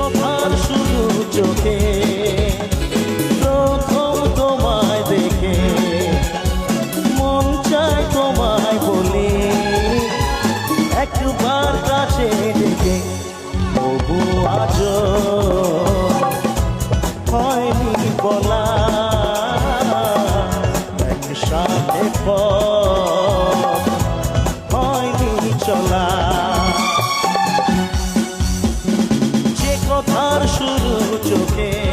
কথার শুরু চোখে প্রথম তোমায় দেখে মন চায় তোমায় বলে একবার কাছে ডেকে, তবু আজও হয়নি বলা একসাথে পথ হয়নি চলা। যে কথার শুরু চোখে